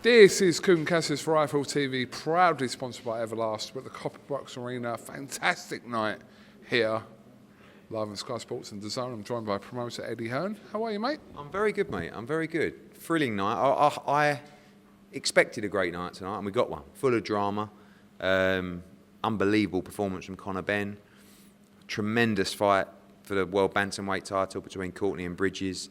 This is KUGAN CASSIUS for Eiffel TV, proudly sponsored by Everlast with the Copper Box Arena. Fantastic night here, live on Sky Sports and Design. I'm joined by promoter Eddie Hearn. How are you, mate? I'm very good, mate. I'm very good. Thrilling night. I expected a great night tonight, and we got one. Full of drama. Unbelievable performance from Khan-Benn. Tremendous fight for the World Bantamweight title between Courtenay and Bridges.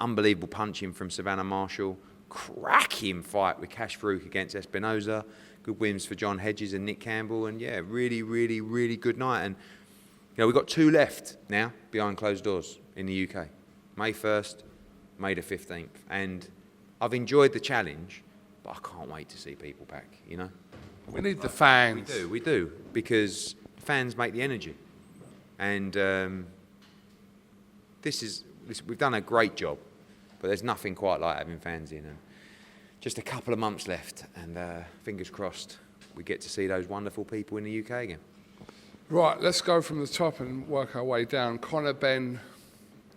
Unbelievable punching from Savannah Marshall. Cracking fight with Cash Farouk against Espinoza. Good wins for John Hedges and Nick Campbell. And yeah, really, really, really good night. And you know, we've got two left now behind closed doors in the UK. May 1st, May the 15th. And I've enjoyed the challenge, but I can't wait to see people back, you know. We need the fans. We do, because fans make the energy. And we've done a great job, but there's nothing quite like having fans in. And just a couple of months left, and fingers crossed we get to see those wonderful people in the UK again. Right, let's go from the top and work our way down. Khan-Benn,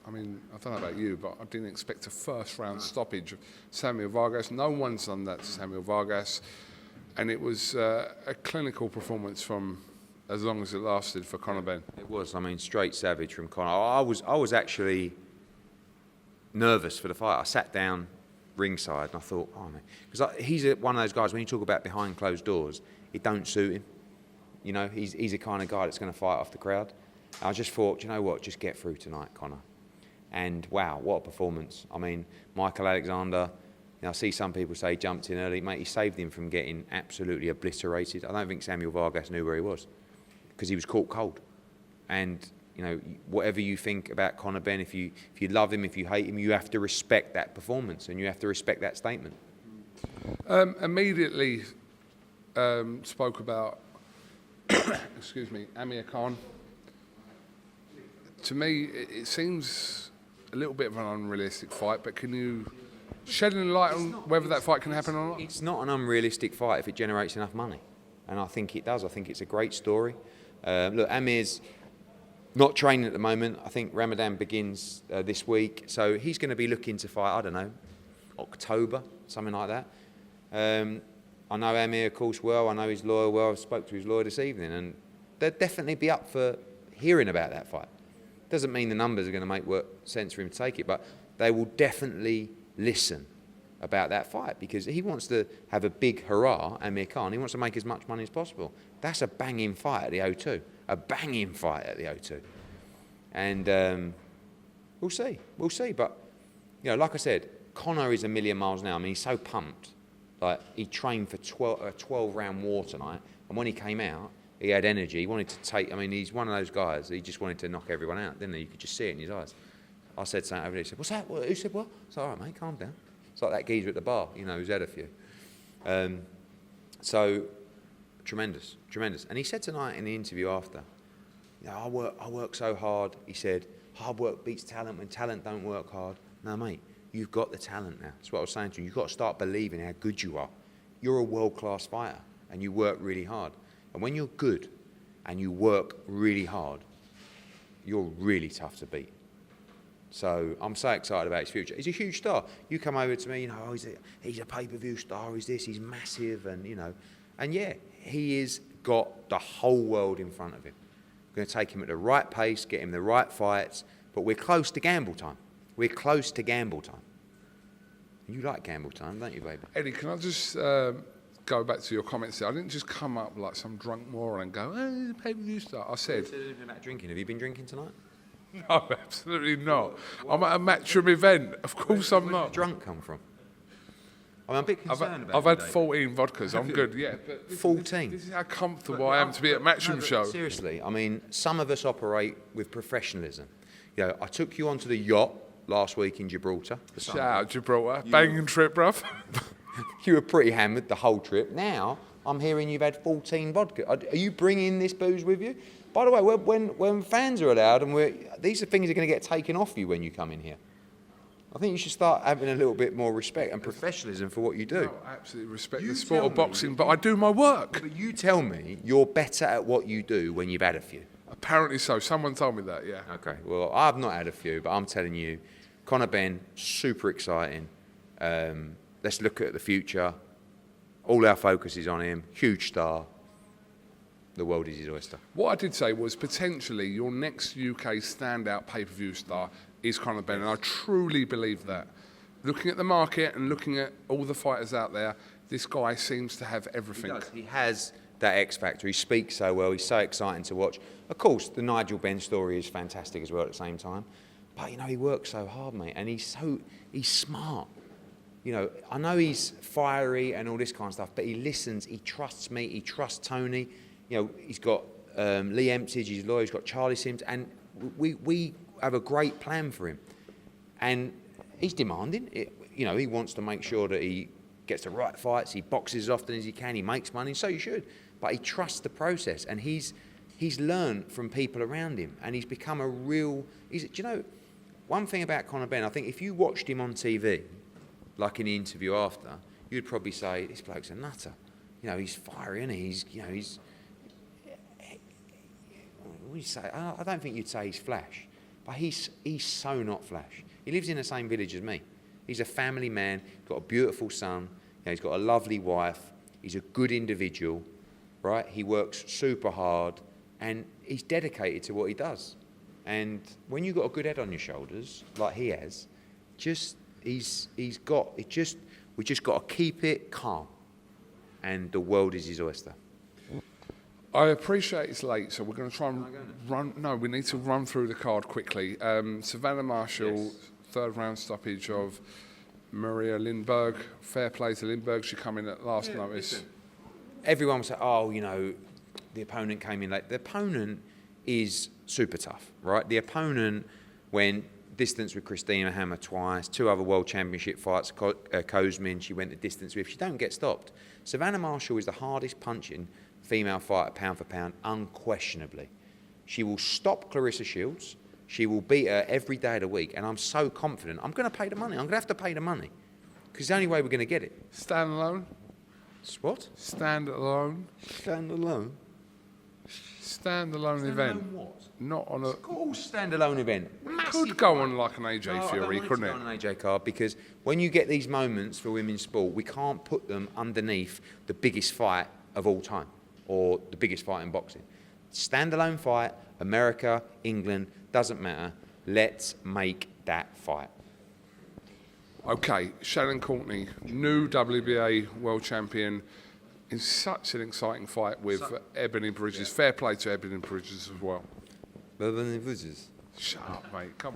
I mean, I don't know about you, but I didn't expect a first-round stoppage of Samuel Vargas. No one's done that to Samuel Vargas. And it was a clinical performance from as long as it lasted for Khan-Benn. It was, I mean, straight savage from Conor. I was actually nervous for the fight. I sat down ringside and I thought, oh man, because he's one of those guys, when you talk about behind closed doors, it don't suit him. You know, he's the kind of guy that's going to fight off the crowd. And I just thought, you know what, just get through tonight, Conor. And wow, what a performance. I mean, Michael Alexander, you know, I see some people say he jumped in early. Mate, he saved him from getting absolutely obliterated. I don't think Samuel Vargas knew where he was, because he was caught cold. And you know, whatever you think about Khan-Benn, if you love him, if you hate him, you have to respect that performance and you have to respect that statement. Immediately spoke about, excuse me, Amir Khan. To me, it seems a little bit of an unrealistic fight, but can you shed any light on whether that fight can happen or not? It's not an unrealistic fight if it generates enough money. And I think it does. I think it's a great story. Look, Amir's not training at the moment. I think Ramadan begins this week. So he's going to be looking to fight, I don't know, October, something like that. I know Amir, of course, well. I know his lawyer well. I spoke to his lawyer this evening. And they'd definitely be up for hearing about that fight. Doesn't mean the numbers are going to make sense for him to take it, but they will definitely listen about that fight, because he wants to have a big hurrah, Amir Khan. He wants to make as much money as possible. That's a banging fight at the O2. A banging fight at the O2. And we'll see. We'll see. But, you know, like I said, Conor is a million miles an hour. I mean, he's so pumped. Like, he trained for a 12-round war tonight, and when he came out, he had energy. He wanted to take, I mean, he's one of those guys, he just wanted to knock everyone out, didn't he? You could just see it in his eyes. I said something over there, he said, what's that? What? Who said what? It's all right, mate, calm down. It's like that geezer at the bar, you know, who's had a few. So, tremendous, tremendous. And he said tonight in the interview after, you know, I work so hard. He said, hard work beats talent when talent don't work hard. No, mate, you've got the talent now. That's what I was saying to you. You've got to start believing how good you are. You're a world-class fighter, and you work really hard. And when you're good and you work really hard, you're really tough to beat. So I'm so excited about his future. He's a huge star. You come over to me, you know, oh, he's a pay-per-view star, he's massive, and you know. And yeah, he has got the whole world in front of him. We're going to take him at the right pace, get him the right fights, but we're close to gamble time. We're close to gamble time. You like gamble time, don't you, baby? Eddie, can I just go back to your comments there? I didn't just come up like some drunk moron and go, oh, he's a pay-per-view star. I said... Anything about drinking. Have you been drinking tonight? No, absolutely not. I'm at a Matchroom event. Of course I'm not. Where did the drunk come from? I mean, I'm a bit concerned about I've had 14 vodkas. I'm good, yeah. But 14? This is how comfortable I am to be at Matchroom show. Seriously, I mean, some of us operate with professionalism. You know, I took you onto the yacht last week in Gibraltar. Shout out Gibraltar. Banging trip, bruv. You were pretty hammered the whole trip. Now, I'm hearing you've had 14 vodka. Are you bringing this booze with you? By the way, when fans are allowed, and these are things that are going to get taken off you when you come in here. I think you should start having a little bit more respect and professionalism for what you do. I absolutely respect the sport of boxing, but I do my work. But you tell me you're better at what you do when you've had a few. Apparently so. Someone told me that, yeah. Okay, well, I've not had a few, but I'm telling you, Khan-Benn, super exciting. let's look at the future. All our focus is on him. Huge star. The world is his oyster. What I did say was potentially your next UK standout pay-per-view star is Khan-Benn, and I truly believe that. Looking at the market and looking at all the fighters out there, this guy seems to have everything. He does. He has that X factor. He speaks so well. He's so exciting to watch. Of course, the Nigel Benn story is fantastic as well at the same time. But you know, he works so hard, mate, and he's smart. You know, I know he's fiery and all this kind of stuff, but he listens. He trusts me. He trusts Tony. You know, he's got Lee Emptage, his lawyer. He's got Charlie Sims, and we have a great plan for him. And he's demanding. You know, he wants to make sure that he gets the right fights. He boxes as often as he can. He makes money, so you should. But he trusts the process, and he's learned from people around him, and he's become a real. Do you know, one thing about Khan-Benn, I think if you watched him on TV, like in the interview after, you'd probably say this bloke's a nutter. You know, he's fiery, and he's. What do you say? I don't think you'd say he's flash, but he's so not flash. He lives in the same village as me. He's a family man. He's got a beautiful son. You know, he's got a lovely wife. He's a good individual, right? He works super hard, and he's dedicated to what he does. And when you've got a good head on your shoulders, like he has, we just got to keep it calm, and the world is his oyster. I appreciate it's late, so we're going to try and run. No, we need to run through the card quickly. Savannah Marshall, Yes. third round stoppage of Maria Lindberg. Fair play to Lindberg. She come in at last notice. Listen. Everyone will say, oh, you know, the opponent came in late. The opponent is super tough, right? The opponent went distance with Christina Hammer twice, 2 other world championship fights, Courtenay, she went the distance with. She don't get stopped. Savannah Marshall is the hardest punching female fighter pound for pound, unquestionably. She will stop Clarissa Shields. She will beat her every day of the week, and I'm so confident. I'm going to pay the money. I'm going to have to pay the money because it's the only way we're going to get it. Stand alone. What? Stand alone. Stand alone. Stand-alone event. What? Not on a. All stand-alone event. Could go on like an AJ Fury, couldn't it? it? On an AJ card, because when you get these moments for women's sport, we can't put them underneath the biggest fight of all time or the biggest fight in boxing. Stand-alone fight, America, England, doesn't matter. Let's make that fight. Okay, Shannon Courtenay, new WBA world champion, in such an exciting fight with Ebony Bridges. Yeah. Fair play to Ebony Bridges as well. Ebony Bridges? Shut up, mate. Come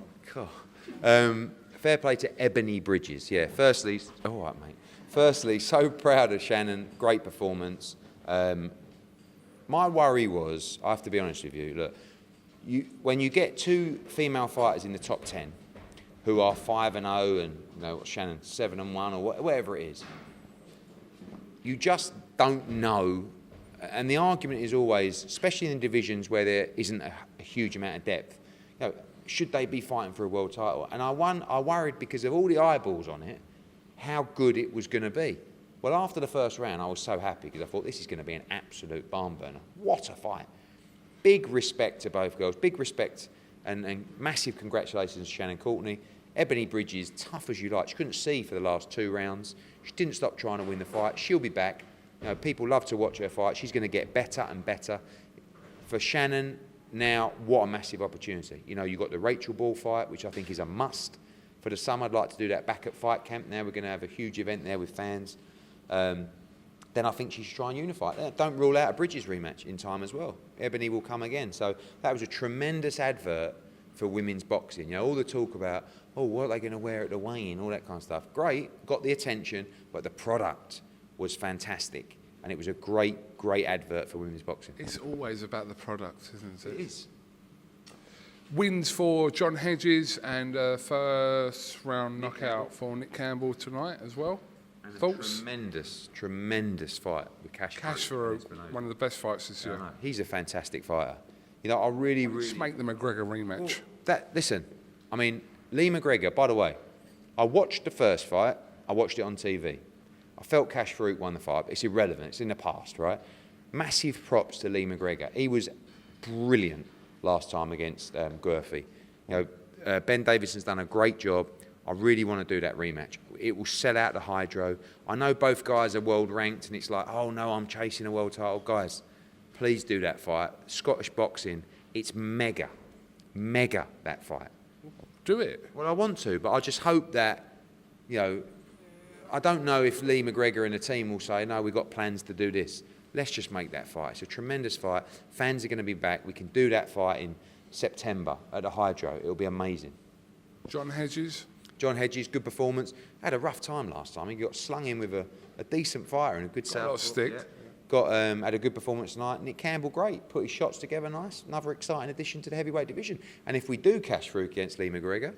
on. Fair play to Ebony Bridges. Yeah. Firstly, all right, mate. Firstly, so proud of Shannon. Great performance. My worry was, I have to be honest with you. Look, when you get 2 female fighters in the top 10, who are 5-0 and you know Shannon 7-1 or whatever it is, you just don't know. And the argument is always, especially in divisions where there isn't a huge amount of depth, you know, should they be fighting for a world title? And I worried because of all the eyeballs on it, how good it was going to be. Well, after the first round, I was so happy because I thought this is going to be an absolute barn burner. What a fight. Big respect to both girls. Big respect and massive congratulations to Shannon Courtenay. Ebony Bridges, tough as you like. She couldn't see for the last 2 rounds. She didn't stop trying to win the fight. She'll be back. You know, people love to watch her fight. She's going to get better and better. For Shannon, now, what a massive opportunity. You know, you've got the Rachel Ball fight, which I think is a must. For the summer, I'd like to do that back at Fight Camp. Now we're going to have a huge event there with fans. Then I think she should try and unify. Don't rule out a Bridges rematch in time as well. Ebony will come again. So that was a tremendous advert for women's boxing. You know, all the talk about, oh, what are they going to wear at the weigh-in, all that kind of stuff. Great, got the attention, but the product was fantastic. And it was a great, great advert for women's boxing. It's always about the product, isn't it? It is. Wins for John Hedges and first round knockout for Nick Campbell tonight as well. And Thoughts? Tremendous fight with Cash for one of the best fights this year. He's a fantastic fighter. You know, I really... Just make the McGregor rematch. Listen, I mean, Lee McGregor, by the way, I watched the first fight. I watched it on TV. I felt Cash Farouk won the fight, but it's irrelevant. It's in the past, right? Massive props to Lee McGregor. He was brilliant last time against Gurfey. You know, Ben Davidson's done a great job. I really want to do that rematch. it will sell out the Hydro. I know both guys are world ranked, and it's like, oh no, I'm chasing a world title. Guys, please do that fight. Scottish boxing, it's mega, that fight. Do it. Well, I want to, but I just hope that, you know, I don't know if Lee McGregor and the team will say, no, we've got plans to do this. Let's just make that fight. It's a tremendous fight. Fans are going to be back. We can do that fight in September at the Hydro. It'll be amazing. John Hedges. John Hedges, good performance. Had a rough time last time. He got slung in with a decent fighter and a good Got a lot of stick. Had a good performance tonight. Nick Campbell, great. Put his shots together nice. Another exciting addition to the heavyweight division. And if we do cash through against Lee McGregor,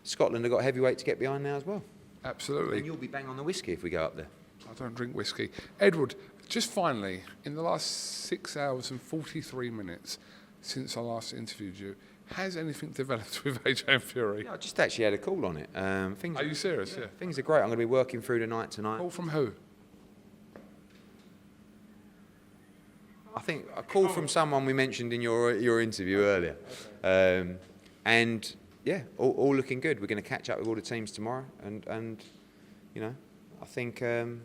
Scotland have got heavyweight to get behind now as well. Absolutely. And you'll be bang on the whiskey if we go up there. I don't drink whiskey. Edward, just finally, in the last 6 hours and 43 minutes since I last interviewed you, has anything developed with AJ Fury? Yeah, I just actually had a call on it. Are you serious? Yeah. Things are great. I'm going to be working through the night tonight. Call from who? I think a call from someone we mentioned in your interview earlier. And yeah, all looking good. We're going to catch up with all the teams tomorrow, and you know, I think we're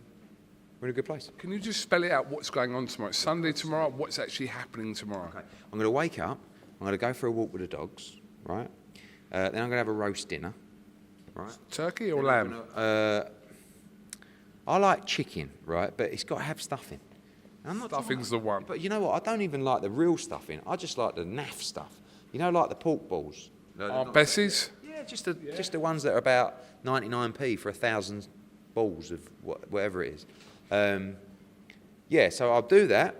in a good place. Can you just spell it out what's going on tomorrow? It's Sunday tomorrow. What's actually happening tomorrow? Okay. I'm going to wake up. I'm going to go for a walk with the dogs, right? Then I'm going to have a roast dinner, right? Turkey or lamb? I like chicken, right? But it's got to have stuffing. I'm not Stuffing's the one. But you know what? I don't even like the real stuffing. I just like the naff stuff. You know, like the pork balls. Bessie's? Yeah, just the ones that are about 99p for 1,000 balls of whatever it is. Yeah, so I'll do that.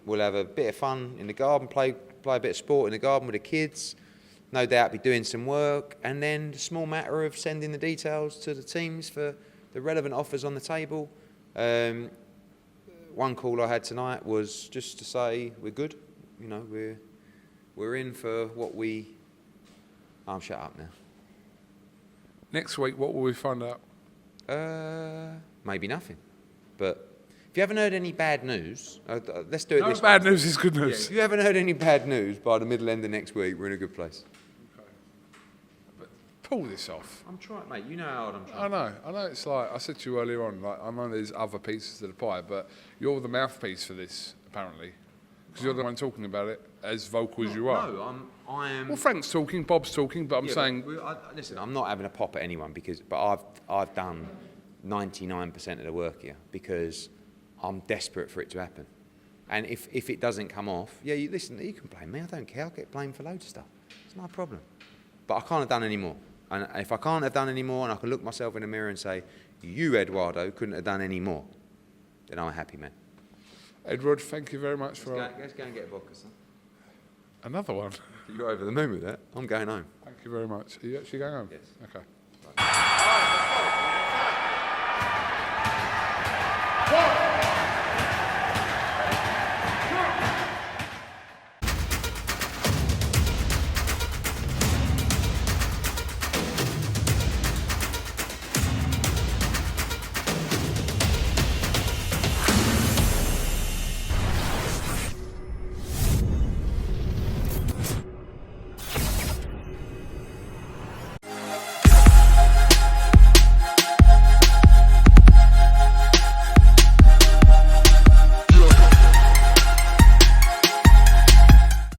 We'll have a bit of fun in the garden, play a bit of sport in the garden with the kids. No doubt be doing some work. And then the small matter of sending the details to the teams for the relevant offers on the table. One call I had tonight was just to say we're good. You know, we're in for what we... I'm shut up now. Next week, what will we find out? Maybe nothing. But if you haven't heard any bad news, let's do it this way. No bad news is good news. Yeah, if you haven't heard any bad news by the middle end of next week, we're in a good place. Okay. But pull this off. I'm trying, mate. You know how hard I'm trying. I know. It's like I said to you earlier on. Like I know there's other pieces to the pie, but you're the mouthpiece for this, apparently, because you're the one talking about it as vocal as you are. No, I am. Well, Frank's talking, Bob's talking, but I'm saying. Listen, I'm not having a pop at anyone but I've done 99% of the work here because I'm desperate for it to happen. And if it doesn't come off, you can blame me. I don't care. I'll get blamed for loads of stuff. It's no problem. But I can't have done any more. And if I can't have done any more, and I can look myself in the mirror and say, you, Eduardo, couldn't have done any more, then I'm a happy man. Edward, thank you very much for... Let's go and get a vodka, son. Another one. You're over the moon with that. I'm going home. Thank you very much. Are you actually going home? Yes. Okay.